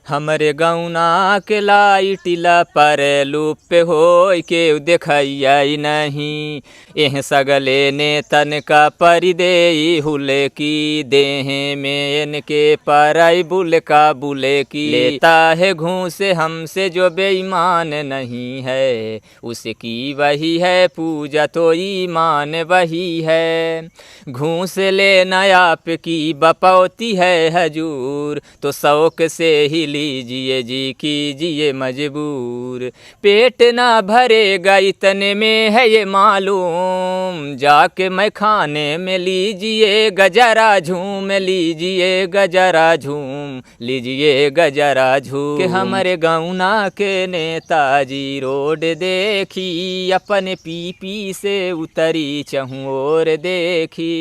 हमरे गौना के लाइटिला पर लूप हो के देखैया नहीं। एह सगले ने तन का परिदेई हुले की देह में इनके परई बुल का बुले की। लेता है घूस हमसे जो बेईमान नहीं है, उसकी वही है पूजा तो ईमान वही है। घूस लेना आपकी बपौती है हजूर, तो शौक से ही लीजिए जी कीजिए मजबूर। पेट ना भरेगा इतने में है ये मालूम, जाके मैं खाने में लीजिए गजरा झूम लीजिए गजरा झूम लीजिए गजरा झूम। के हमारे गौना के नेताजी रोड देखी, अपने पीपी से उतरी चहूँ और देखी।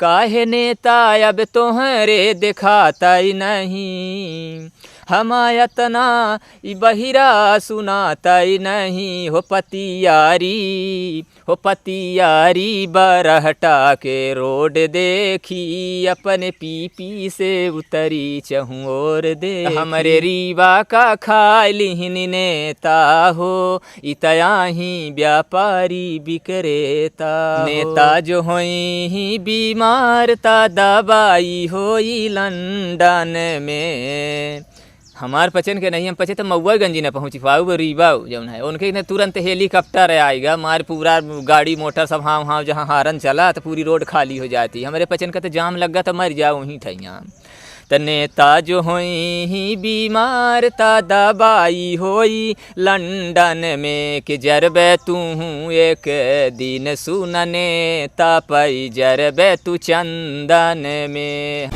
काहे नेता अब तोहरे दिखाता ही नहीं, हमायतना बहिरा सुनाता ही नहीं। हो पतियारी बरहटा के रोड देखी, अपने पीपी से उतरी चहूँ और देखी। हमरे रीवा का खालिहिन नेता हो, इतया ही व्यापारी विक्रेता। नेता जो होई ही बीमार ता दवाई होई लंदन में। हमार पचन के नहीं हम पचे तो मऊगंजी न पहुँची पाऊ रीवा जौन है उनके ने तुरंत हेलीकॉप्टर आएगा, हमारे पूरा गाड़ी मोटर सब हाँ जहाँ हारन चला तो पूरी रोड खाली हो जाती। हमारे पचन का तो जाम लग गया तो मर जाओ वहीं ठैया। त नेता जो होई ही बीमार ता दवाई होई लंदन में। कि जरबे तू एक दिन सुनने ता पई जरबे तू चंदन में।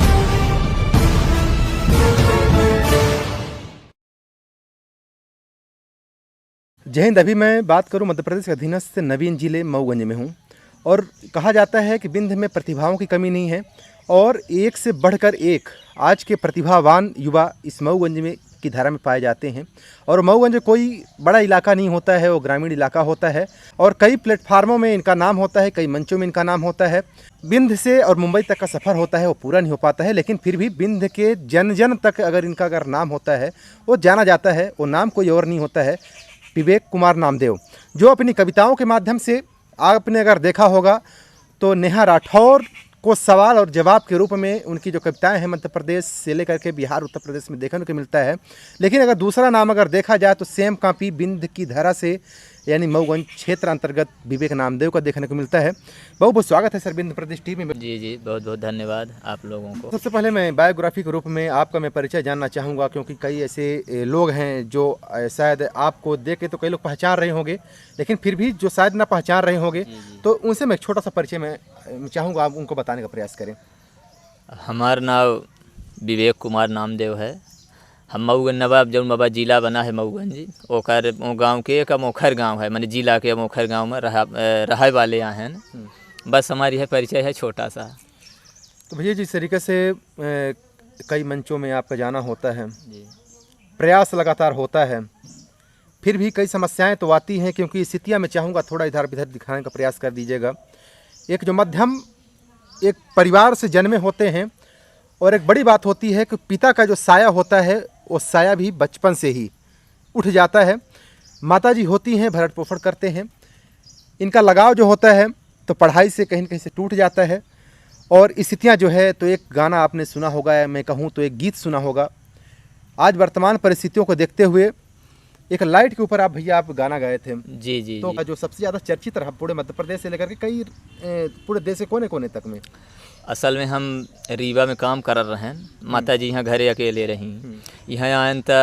जय हिंद। अभी मैं बात करूं मध्य प्रदेश के अधीनस्थ नवीन जिले मऊगंज में हूं, और कहा जाता है कि विंध्य में प्रतिभाओं की कमी नहीं है, और एक से बढ़कर एक आज के प्रतिभावान युवा इस मऊगंज में की धारा में पाए जाते हैं। और मऊगंज कोई बड़ा इलाका नहीं होता है, वो ग्रामीण इलाका होता है, और कई प्लेटफार्मों में इनका नाम होता है, कई मंचों में इनका नाम होता है। विंध्य से और मुंबई तक का सफ़र होता है वो पूरा नहीं हो पाता है, लेकिन फिर भी विंध्य के जन जन तक अगर नाम होता है वो जाना जाता है। वो नाम कोई और नहीं होता है, विवेक कुमार नामदेव, जो अपनी कविताओं के माध्यम से आपने अगर देखा होगा तो नेहा राठौर को सवाल और जवाब के रूप में उनकी जो कविताएं हैं मध्य प्रदेश से लेकर के बिहार उत्तर प्रदेश में देखने को मिलता है। लेकिन अगर दूसरा नाम अगर देखा जाए तो सेम कापी विंध्य की धारा से यानी मऊगंज क्षेत्र अंतर्गत विवेक नामदेव का देखने को मिलता है। बहुत बहुत स्वागत है सर विंध्य प्रदेश टीवी में। जी बहुत बहुत धन्यवाद आप लोगों को। सबसे पहले मैं बायोग्राफी के रूप में आपका मैं परिचय जानना चाहूँगा, क्योंकि कई ऐसे लोग हैं जो शायद आपको देख के तो कई लोग पहचान रहे होंगे, लेकिन फिर भी जो शायद ना पहचान रहे होंगे तो उनसे मैं छोटा सा परिचय मैं चाहूँगा आप उनको बताने का प्रयास करें। हमारा नाम विवेक कुमार नामदेव है। हम मऊगंज नवाब जौन बाबा जिला बना है मऊगंज, ओकर गाँव के एक अमोखर गाँव है, मैंने जिला के अमोखर गाँव में रहे वाले यहाँ हैं। बस हमारी है परिचय है छोटा सा। तो भैया जिस तरीके से कई मंचों में आपका जाना होता है, प्रयास लगातार होता है, फिर भी कई समस्याएं तो आती हैं, क्योंकि स्थितियां मैं चाहूँगा थोड़ा इधर उधर दिखाने का प्रयास कर दीजिएगा। एक जो मध्यम एक परिवार से जन्मे होते हैं, और एक बड़ी बात होती है कि पिता का जो साया होता है वो साया भी बचपन से ही उठ जाता है। माताजी होती हैं भरण पोषण करते हैं, इनका लगाव जो होता है तो पढ़ाई से कहीं न कहीं से टूट जाता है। और स्थितियाँ जो है तो एक गाना आपने सुना होगा, या मैं कहूँ तो एक गीत सुना होगा। आज वर्तमान परिस्थितियों को देखते हुए एक लाइट के ऊपर आप भैया आप गाना गाए थे। जी तो जो सबसे ज़्यादा चर्चित रहा पूरे मध्य प्रदेश से लेकर के कई पूरे देश के कोने कोने तक में। असल में हम रीवा में काम कर रहे हैं, माता जी यहाँ घरे अकेले रहीं। यहाँ आयन तो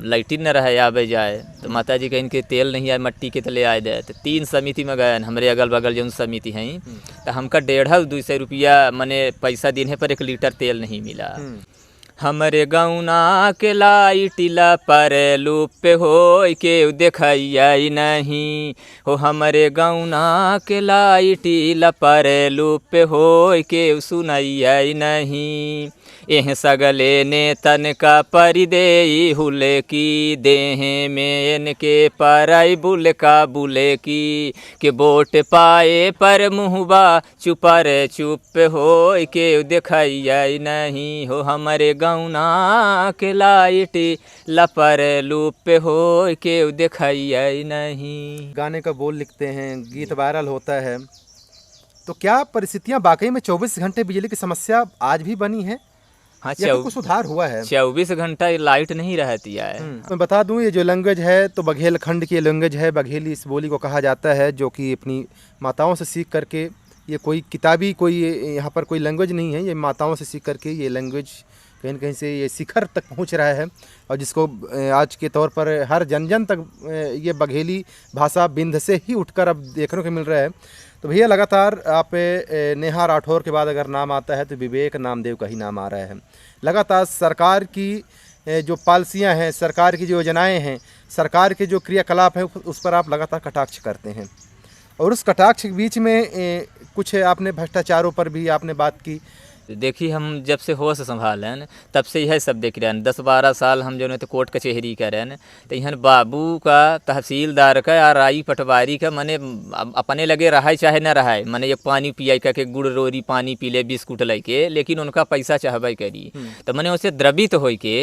लाइटिन न रहे आवे जाए, तो माता जी कहीं के तेल नहीं आए मट्टी के तले आए दे। तो 3 समिति में गए हमारे अगल बगल जो समिति हैं, तो हमका 150-200 रुपया मने पैसा दिन है पर 1 लीटर तेल नहीं मिला। हमरे गौना के लाइटिला पर लूप हो के देखैया नहीं। हो हमरे गौना के लाइटिला पर लूप हो के सुनैया नहीं। एह सगले ने तन का परिदेई हुले की, देह में इनके परई बुल का बुले की, के बोट पाए पर मुहबा चुपर चुप हो के देखैया नहीं हो, हमारे गौना के लाइट लपर लुप हो के देखैया नहीं। गाने का बोल लिखते हैं, गीत वायरल होता है, तो क्या परिस्थितियां वाकई में 24 घंटे बिजली की समस्या आज भी बनी है हाँ, या कुछ सुधार हुआ है? 24 घंटा लाइट नहीं रहती है। मैं बता दूं, ये जो लैंग्वेज है तो बघेलखंड की लैंग्वेज है, बघेली इस बोली को कहा जाता है, जो कि अपनी माताओं से सीख करके, ये कोई किताबी कोई यहाँ पर कोई लैंग्वेज नहीं है, ये माताओं से सीख करके ये लैंग्वेज कहीं न कहीं से ये शिखर तक पहुँच रहा है, और जिसको आज के तौर पर हर जन जन तक ये बघेली भाषा बिंद से ही उठकर अब देखने को मिल रहा है। तो भैया लगातार आप नेहा राठौर के बाद अगर नाम आता है तो विवेक नामदेव का ही नाम आ रहा है। लगातार सरकार की जो पॉलिसियां हैं, सरकार की जो योजनाएं हैं, सरकार के जो क्रियाकलाप हैं, उस पर आप लगातार कटाक्ष करते हैं, और उस कटाक्ष के बीच में कुछ आपने भ्रष्टाचारों पर भी आपने बात की। देखिए, हम जब से होश संभालें तब से यह सब देख रहे हैं। 10-12 साल हम जो है तो कोर्ट कचहरी करें, तो यहाँ बाबू का, तहसीलदार का या राई पटवारी का मने अपने लगे रहा चाहे न रहा, मने एक पानी पियाई के गुड़ रोरी पानी पी ले, बिस्कुट लेके, लेकिन उनका पैसा चाहबे करी। तो मैंने उसे द्रवित हो के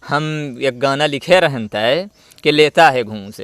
हम एक गाना लिखे रहता है कि लेता है घूस,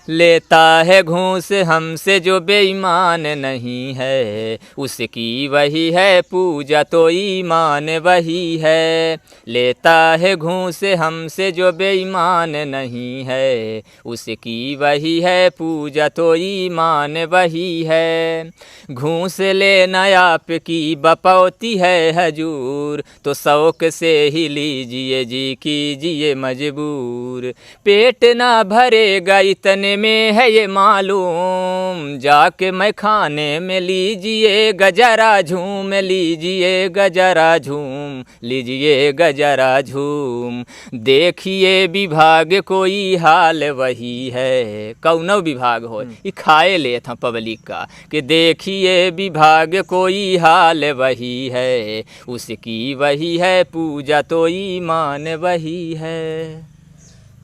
लेता है घूस हमसे जो बेईमान नहीं है, उसकी वही है पूजा तो ईमान वही है। लेता है घूस हमसे जो बेईमान नहीं है, उसकी वही है पूजा तो ईमान वही है। घूस लेना आपकी बपौती है हजूर, तो शौक से ही लीजिए जी कीजिए मजबूर। पेट ना भरेगा इतने में है ये मालूम, जाके मैं खाने में लीजिए गजरा झूम, लीजिए गजरा झूम, लीजिए गजरा झूम। देखिए विभाग कोई हाल वही है, कौनो विभाग हो ये खाए ले था पब्लिक का, कि देखिए विभाग कोई हाल वही है, उसकी वही है पूजा तो ईमान वही है।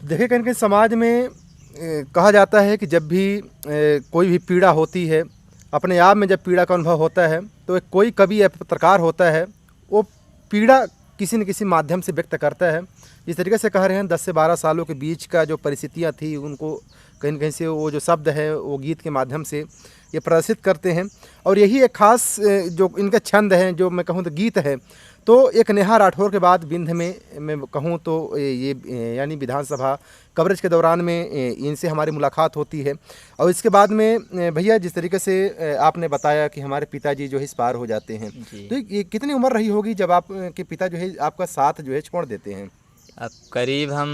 देखिए, कहीं कहीं समाज में कहा जाता है कि जब भी कोई भी पीड़ा होती है, अपने आप में जब पीड़ा का अनुभव होता है, तो एक कोई कवि या पत्रकार होता है, वो पीड़ा किसी न किसी माध्यम से व्यक्त करता है। जिस तरीके से कह रहे हैं 10 से 12 सालों के बीच का जो परिस्थितियाँ थी, उनको कहीं न कहीं से वो जो शब्द है वो गीत के माध्यम से ये प्रदर्शित करते हैं, और यही एक ख़ास जो इनका छंद है, जो मैं कहूँ तो गीत है। तो एक नेहा राठौर के बाद विंध्य में मैं कहूँ तो ये यानी विधानसभा कवरेज के दौरान में इनसे हमारी मुलाकात होती है, और इसके बाद में भैया जिस तरीके से आपने बताया कि हमारे पिताजी जो है इस पार हो जाते हैं, तो ये कितनी उम्र रही होगी जब आपके पिता जो है आपका साथ जो है छोड़ देते हैं? अब करीब हम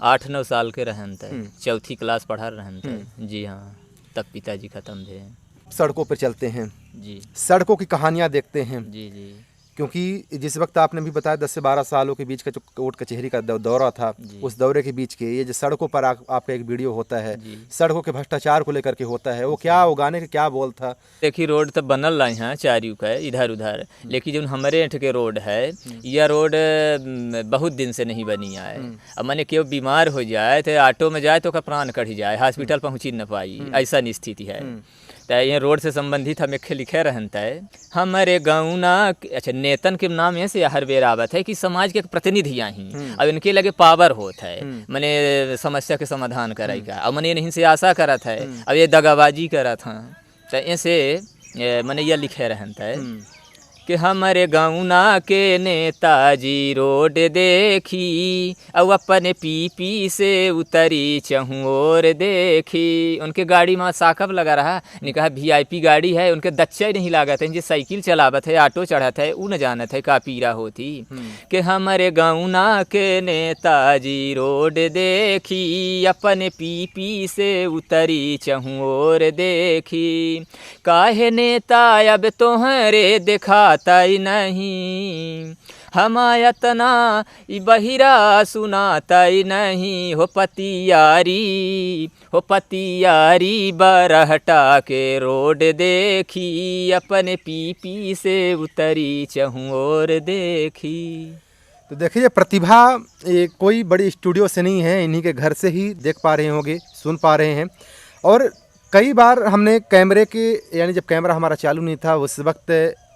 8-9 साल के रहन थे, चौथी क्लास पढ़ा रहन थे जी हाँ, तब पिताजी ख़त्म थे। सड़कों पर चलते हैं जी, सड़कों की कहानियाँ देखते हैं जी जी, क्योंकि जिस वक्त आपने भी बताया 10 से 12 सालों के बीच का जो कोर्ट कचहरी का दौरा था, उस दौरे के बीच के ये जो सड़कों पर आपका एक वीडियो होता है, सड़कों के भ्रष्टाचार को लेकर के होता है, वो क्या, वो गाने का क्या बोल था? देखिए, रोड तो बनल रही हैं चारियों का इधर उधर, लेकिन जो हमारे एंठ के रोड है, यह रोड बहुत दिन से नहीं बनी है। अब मैंने क्यों बीमार हो जाए तो ऑटो में जाए तो का प्राण कट जाए, हॉस्पिटल पहुँची न पाई, ऐसा स्थिति है। तो ये रोड से संबंधित हम एक लिखे रहता है, हमारे गाँवना अच्छा नेतन के नाम ऐसे हर बेर आवत है कि समाज के प्रतिनिधियाँ ही, अब इनके लगे पावर होता है, मैंने समस्या के समाधान कराई का, अब मैंने इन्हीं से आशा करत है, अब ये दगाबाजी करत हैं, तो ऐसे मैंने यह लिखे रहता है कि हमारे गाँवना के नेताजी रोड देखी, और अपने पीपी से उतरी चहूँ और देखी। उनके गाड़ी में साकब लगा रहा, ने कहा VIP गाड़ी है, उनके दच्चा ही नहीं लागत है, जो साइकिल चलावत है, ऑटो चढ़त है, वो न जानत है का पीरा होती। कि हमारे गाँवना के नेताजी रोड देखी, अपने पीपी से उतरी चहूँ और देखी। काहे नेता अब तोहरे देखा ताई नहीं, हमायतना ई बहिरा सुनातई नहीं हो पतियारी बरहटा के रोड देखी अपने पीपी से उतरी चहु और देखी। तो देखिए प्रतिभा ये कोई बड़ी स्टूडियो से नहीं है, इन्हीं के घर से ही देख पा रहे होंगे, सुन पा रहे हैं। और कई बार हमने कैमरे के यानी जब कैमरा हमारा चालू नहीं था उस वक्त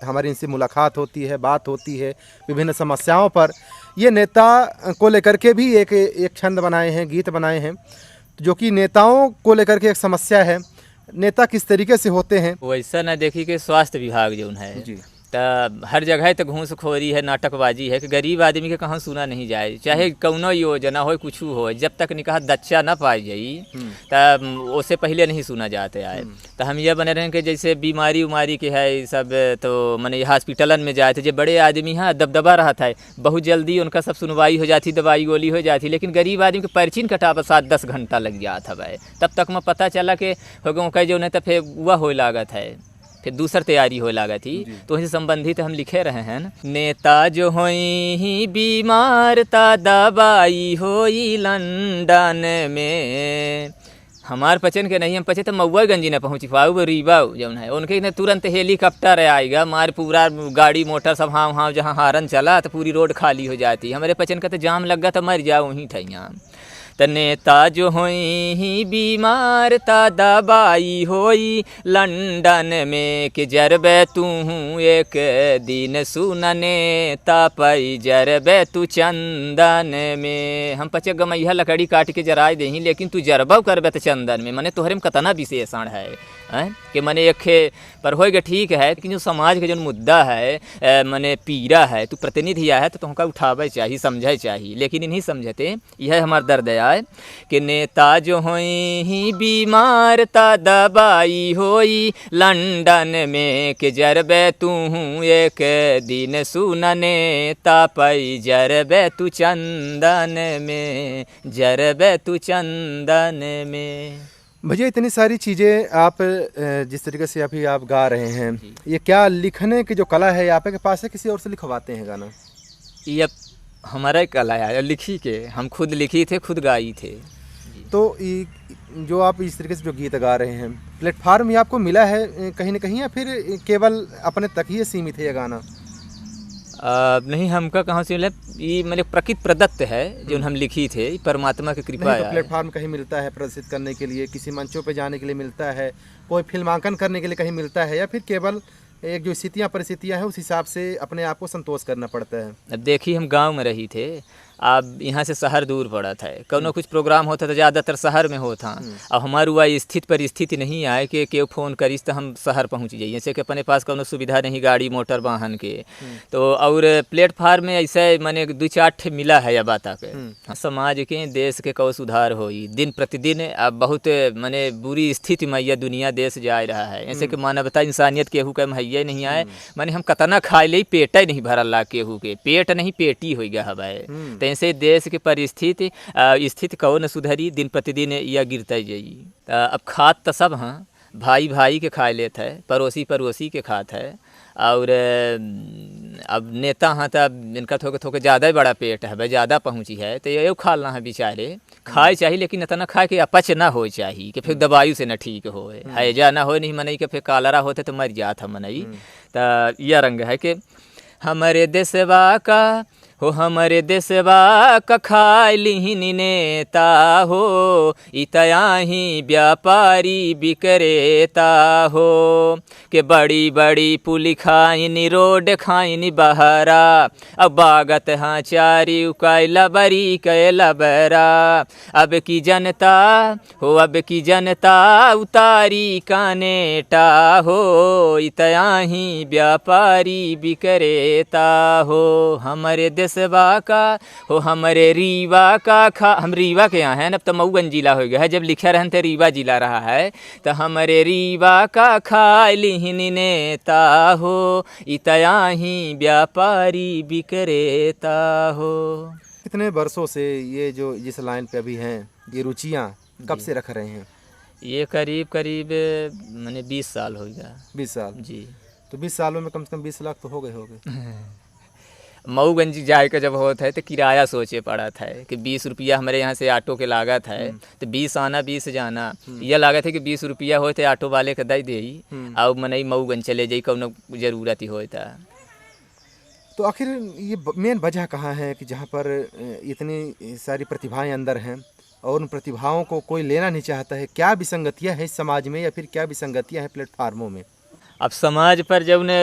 हमारी इनसे मुलाकात होती है, बात होती है विभिन्न समस्याओं पर। ये नेता को लेकर के भी एक छंद बनाए हैं, गीत बनाए हैं, जो कि नेताओं को लेकर के एक समस्या है, नेता किस तरीके से होते हैं। वैसा न देखी कि स्वास्थ्य विभाग जो है जी तो हर जगह तो घूसखोरी है, नाटकबाजी है कि गरीब आदमी के कहाँ सुना नहीं जाए, चाहे कौनो योजना हो कुछ हो, जब तक निकाह दच्चा ना पाई जाई तब उससे पहले नहीं सुना जाते आए। तो हम ये बने रहें कि जैसे बीमारी उमारी के है सब तो मैंने हॉस्पिटलन में जाए थे, जो बड़े आदमी हैं दबदबा रहा था, बहुत जल्दी उनका सब सुनवाई हो जाती, दवाई गोली हो जाती, लेकिन गरीब आदमी के पर्ची कटावा 7-10 घंटा लग गया था भाई। तब तक में पता चला कि हो गए कह जो नहीं तो फिर वह हो लागत है, फिर दूसर तैयारी हो लगा थी। तो इनसे संबंधित हम लिखे रहे हैं न? नेता जो होई बीमार ता दवाई होई लंदन में, हमार पचन के नहीं हम पचे तो मऊगंजी न पहुँच पाऊ रीवा जौन है उनके न तुरंत हेलीकॉप्टर आएगा, मार पूरा गाड़ी मोटर सब हाँ जहाँ हारन चला तो पूरी रोड खाली हो जाती। हमारे पचन का तो जाम लग गया तो मर जाओ वहीं ठैया। त नेता जो होई बीमार ता दवाई होई लंदन में कि जरबे तू एक दिन सुन नेता पई जरबे तू चंदन में। हम पचे गमैया लकड़ी काट के जराए दही, लेकिन तू जरबा करबे तो चंदन में, मने तोहरे में कतना विशेषण है कि मने एक पर होएगा ठीक है, लेकिन जो समाज के जो मुद्दा है मने पीड़ा है, तू प्रतिनिधि है तो तुमका उठावे चाहिए, समझे चाहिए, लेकिन नहीं समझते। यह हमार दर्द है कि नेता जो होई बीमार ता दवाई होई लंदन में कि जरबे तू एक दिन सुन नेता पई जरबे तू चंदन में, जरबे तू चंदन में। भैया इतनी सारी चीज़ें आप जिस तरीके से अभी आप गा रहे हैं, ये क्या लिखने की जो कला है आप के पास है, किसी और से लिखवाते हैं गाना? ये हमारा कला है, लिखी के हम खुद लिखी थे, खुद गाई थे। तो जो आप इस तरीके से जो गीत गा रहे हैं, प्लेटफार्म ये आपको मिला है कहीं ना कहीं, या फिर केवल अपने तक ही सीमित है ये गाना? नहीं, हमका कहाँ से मिला, ये मतलब प्रकृति प्रदत्त है जो हम लिखी थे, परमात्मा की कृपा है। तो प्लेटफार्म कहीं मिलता है प्रदर्शित करने के लिए, किसी मंचों पे जाने के लिए मिलता है, कोई फिल्मांकन करने के लिए कहीं मिलता है, या फिर केवल एक जो स्थितियाँ परिस्थितियाँ हैं उस हिसाब से अपने आप को संतोष करना पड़ता है? अब देखिए हम गांव में रही थे, अब यहाँ से शहर दूर पड़ा था, कोनो कुछ प्रोग्राम होता तो ज़्यादातर शहर में होता। अब हमारे हुआ स्थिति परिस्थिति नहीं आए कि केव फ़ोन करीस तो हम शहर पहुँच जाइए, जैसे कि अपने पास कोनो सुविधा नहीं गाड़ी मोटर वाहन के। तो और प्लेटफार्म में ऐसे मैंने 2-4 ठे मिला है या बात के समाज के देश के कौ सुधार हो दिन प्रतिदिन। अब बहुत मैंने बुरी स्थिति में यह दुनिया देश जा रहा है, ऐसे कि मानवता इंसानियत केहू के महैया नहीं आए, मैंने हम कतना खाए ले पेट नहीं भरल ला, केहू के पेट नहीं पेटी हो गया हवा। ऐसे देश के परिस्थिति स्थिति कहो न सुधरी, दिन प्रतिदिन यह गिरते जाई। अब खात तो सब हाँ, भाई भाई के खा लेते है, पड़ोसी पड़ोसी के खात है, और अब नेता हाँ तो इनका थोड़े ज़्यादा ही बड़ा पेट है, ज़्यादा पहुँची है, तो ये खालना है बेचारे, खाए चाहिए लेकिन इतना खाए कि अपच ना हो चाहिए कि फिर दवाई से न ठीक हो, हैजा ना हो नहीं मनई के फिर कालरा होते तो मर जाता मनई। तो यह रंग है कि हमारे देशवा का हो, हमारे देशवा का खालिहिन नेता हो, इतया ही व्यापारी विक्रेता हो, के बड़ी बड़ी पुली खाइन रोड खाइन बहरा, अब बागत हाँ चारी उकायला बरी कैला बरा। अब की जनता हो, अब की जनता उतारी कानेटा हो, इतया ही व्यापारी विक्रेता हो। हमारे देशवा का हो, हमारे रीवा का हम रीवा के यहाँ हैं, अब तो मऊगंज जिला हो गया है, जब लिखा रहन तो रीवा जिला रहा है। तो हमारे रीवा का खालिहिन नेता हो, इतया ही व्यापारी विक्रेता हो। कितने वर्षों से ये जो जिस लाइन पे अभी हैं, ये रुचियाँ कब से रख रहे हैं? ये करीब मैंने 20 साल हो गया। 20 साल जी। तो 20 सालों में कम से कम 20 लाख तो हो गए होंगे। मऊगंज जाए का जब होता है तो किराया सोचे पड़ा था कि 20 रुपया हमारे यहाँ से ऑटो के लागत है, तो 20 आना 20 जाना, यह लागत है कि 20 रुपया हो तो ऑटो वाले के दे दे और मनई मऊगंज चले जाई कौनो जरूरत ही होता। तो आखिर ये मेन वजह कहाँ है कि जहाँ पर इतनी सारी प्रतिभाएं अंदर हैं और उन प्रतिभाओं को कोई लेना नहीं चाहता है? क्या विसंगतियाँ हैं इस समाज में या फिर क्या विसंगतियाँ हैं प्लेटफार्मों में? अब समाज पर जब ने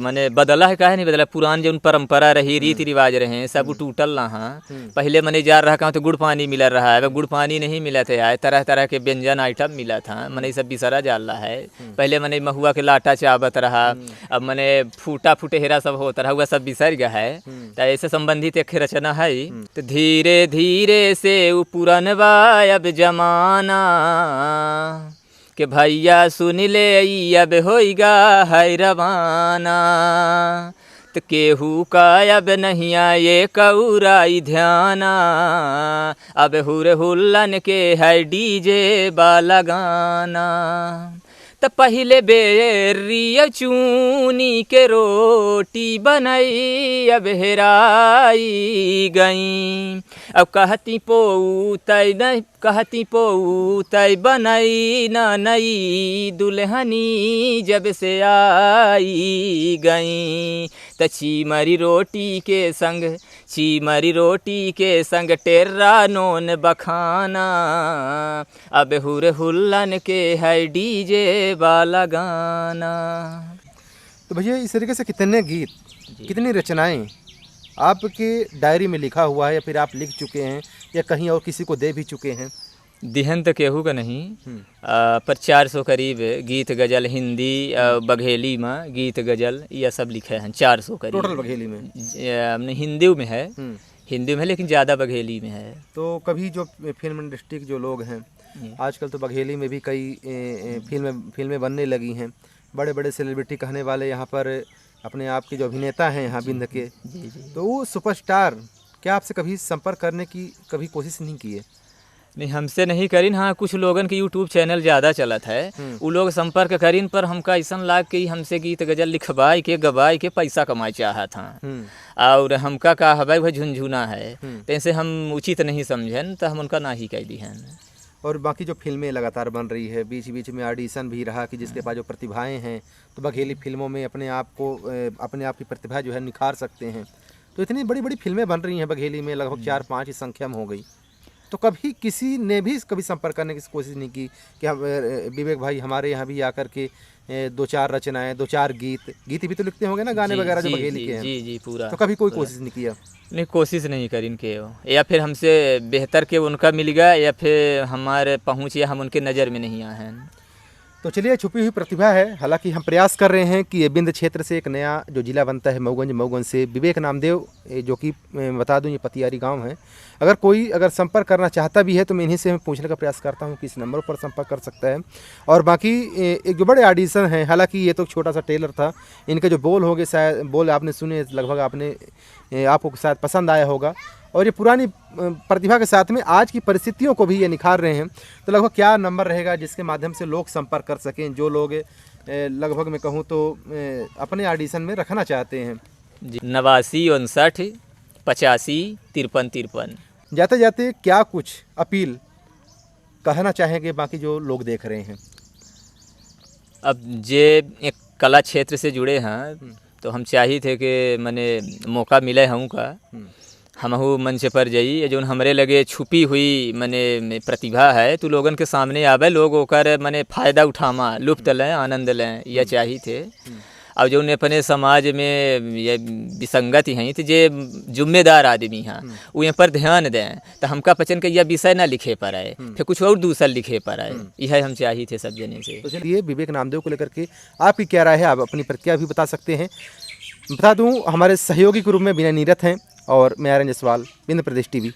मने बदला है, काहे नहीं बदला, पुरान जो परंपरा रही, रीति रिवाज रहे सब टूटल रहा। पहले मने जा रहा कहाँ तो गुड़ पानी मिल रहा है, अब गुड़ पानी नहीं मिला था, तरह तरह के व्यंजन आइटम मिला था, मने सब बिसरा जाल रहा है। पहले मने महुआ के लाटा चावत रहा, अब मने फूटा फुटेहरा सब होता रहा, हुआ सब बिसर गया है। तो ऐसे संबंधित एक रचना है, तो धीरे धीरे से पुरनवा अब जमाना कि भैया सुन ले अब होइगा है रवाना, तो केहू का अब नहीं आए कौराई ध्याना, अब हुर हुल्लन के है डीजे वाला गाना। तो पहले बेरिया चूनी के रोटी बनई अब हेराई गई, अब कहती पोतई नहीं कहती पोतई बनई ना नई दुल्हनी जब से आई गई। तो चीमरी रोटी के संग टेर्रा नोन बखाना, अब हुर हुल्लन के है डीजे वाला गाना। तो भैया इस तरीके से कितने गीत, कितनी रचनाएं आपके डायरी में लिखा हुआ है या फिर आप लिख चुके हैं या कहीं और किसी को दे भी चुके हैं? दिहन तो केहू का नहीं, पर 400 करीब गीत गजल हिंदी बघेली में गीत गजल यह सब लिखे हैं, 400 करीब टोटल बघेली में। हिंदी में है, हिंदी में लेकिन ज़्यादा बघेली में है। तो कभी जो फिल्म इंडस्ट्री के जो लोग हैं आजकल तो बघेली में भी कई फिल्में बनने लगी हैं, बड़े बड़े सेलिब्रिटी कहने वाले यहाँ पर अपने आप के जो अभिनेता हैं यहाँ बिंद के, तो वो सुपरस्टार क्या आपसे कभी संपर्क करने की कभी कोशिश नहीं की है? नहीं, हमसे नहीं करीन। हाँ, कुछ लोगन के यूट्यूब चैनल ज़्यादा चलत है, वो लोग संपर्क करीन, पर हमका ऐसा लाग कि हमसे गीत गजल लिखवाई के गवाई के पैसा कमाए चाहा था, और हमका का हवाई वह झुनझुना है, तैसे हम उचित नहीं समझन, तो हम उनका ना ही कह दी हैं। और बाकी जो फिल्में लगातार बन रही है, बीच बीच में ऑडिशन भी रहा कि जिसके पास जो प्रतिभाएं हैं तो बघेली फिल्मों में अपने आप की प्रतिभा जो है निखार सकते हैं। तो इतनी बड़ी बड़ी फिल्में बन रही हैं बघेली में, लगभग 4-5 की संख्या में हो गई। तो कभी किसी ने भी कभी संपर्क करने की कोशिश नहीं की कि हम विवेक भाई हमारे यहाँ भी आकर के 2-4 रचनाएं, 2-4 गीत भी तो लिखते होंगे ना, गाने वगैरह जो बघेली के हैं? जी पूरा। तो कभी कोई कोशिश नहीं किया? नहीं, कोशिश नहीं करी इनके, या फिर हमसे बेहतर के उनका मिल गया, या फिर हमारे पहुँच या हम उनके नज़र में नहीं आए हैं। तो चलिए, छुपी हुई प्रतिभा है। हालांकि हम प्रयास कर रहे हैं कि ये बिंद क्षेत्र से एक नया जो जिला बनता है मऊगंज से विवेक नामदेव, जो कि बता दूं ये पतियारी गांव है, अगर संपर्क करना चाहता भी है तो मैं इन्हीं से पूछने का प्रयास करता हूं कि इस नंबर पर संपर्क कर सकता है। और बाकी एक जो बड़े ऑडिशन हैं, हालांकि ये तो छोटा सा टेलर था, इनके जो बोल होंगे शायद बोल आपने सुने, लगभग आपको शायद पसंद आया होगा। और ये पुरानी प्रतिभा के साथ में आज की परिस्थितियों को भी ये निखार रहे हैं। तो लगभग क्या नंबर रहेगा जिसके माध्यम से लोग संपर्क कर सकें, जो लोग लगभग मैं कहूँ तो अपने ऑडिशन में रखना चाहते हैं? 89 59 85 53 53। जाते जाते क्या कुछ अपील कहना चाहेंगे बाकी जो लोग देख रहे हैं? अब जे एक कला क्षेत्र से जुड़े हैं तो हम चाहिए थे कि मने मौका मिले हूँ का हमहू मंच पर जाई, जो हमरे लगे छुपी हुई मने प्रतिभा है तो लोगन के सामने आवे, लोग ओकर मने फ़ायदा उठामा, लुफ्त लें, आनंद लें, यह चाहिए थे। अब जो अपने समाज में ये विसंगति हैं तो जे जिम्मेदार आदमी हैं वो यहाँ पर ध्यान दें, तो हमका पचन के यह विषय ना लिखे पर आए, फिर कुछ और दूसरा लिखे पर आए, यह हम चाहिए थे सब जने से। तो चलिए, विवेक नामदेव को लेकर के आपकी क्या राय है, आप अपनी प्रतिक्रिया भी बता सकते हैं। बता दूं हमारे सहयोगी के रूप में विनय नीरत हैं और मैं आर्यन जसवाल, बिंद प्रदेश टीवी।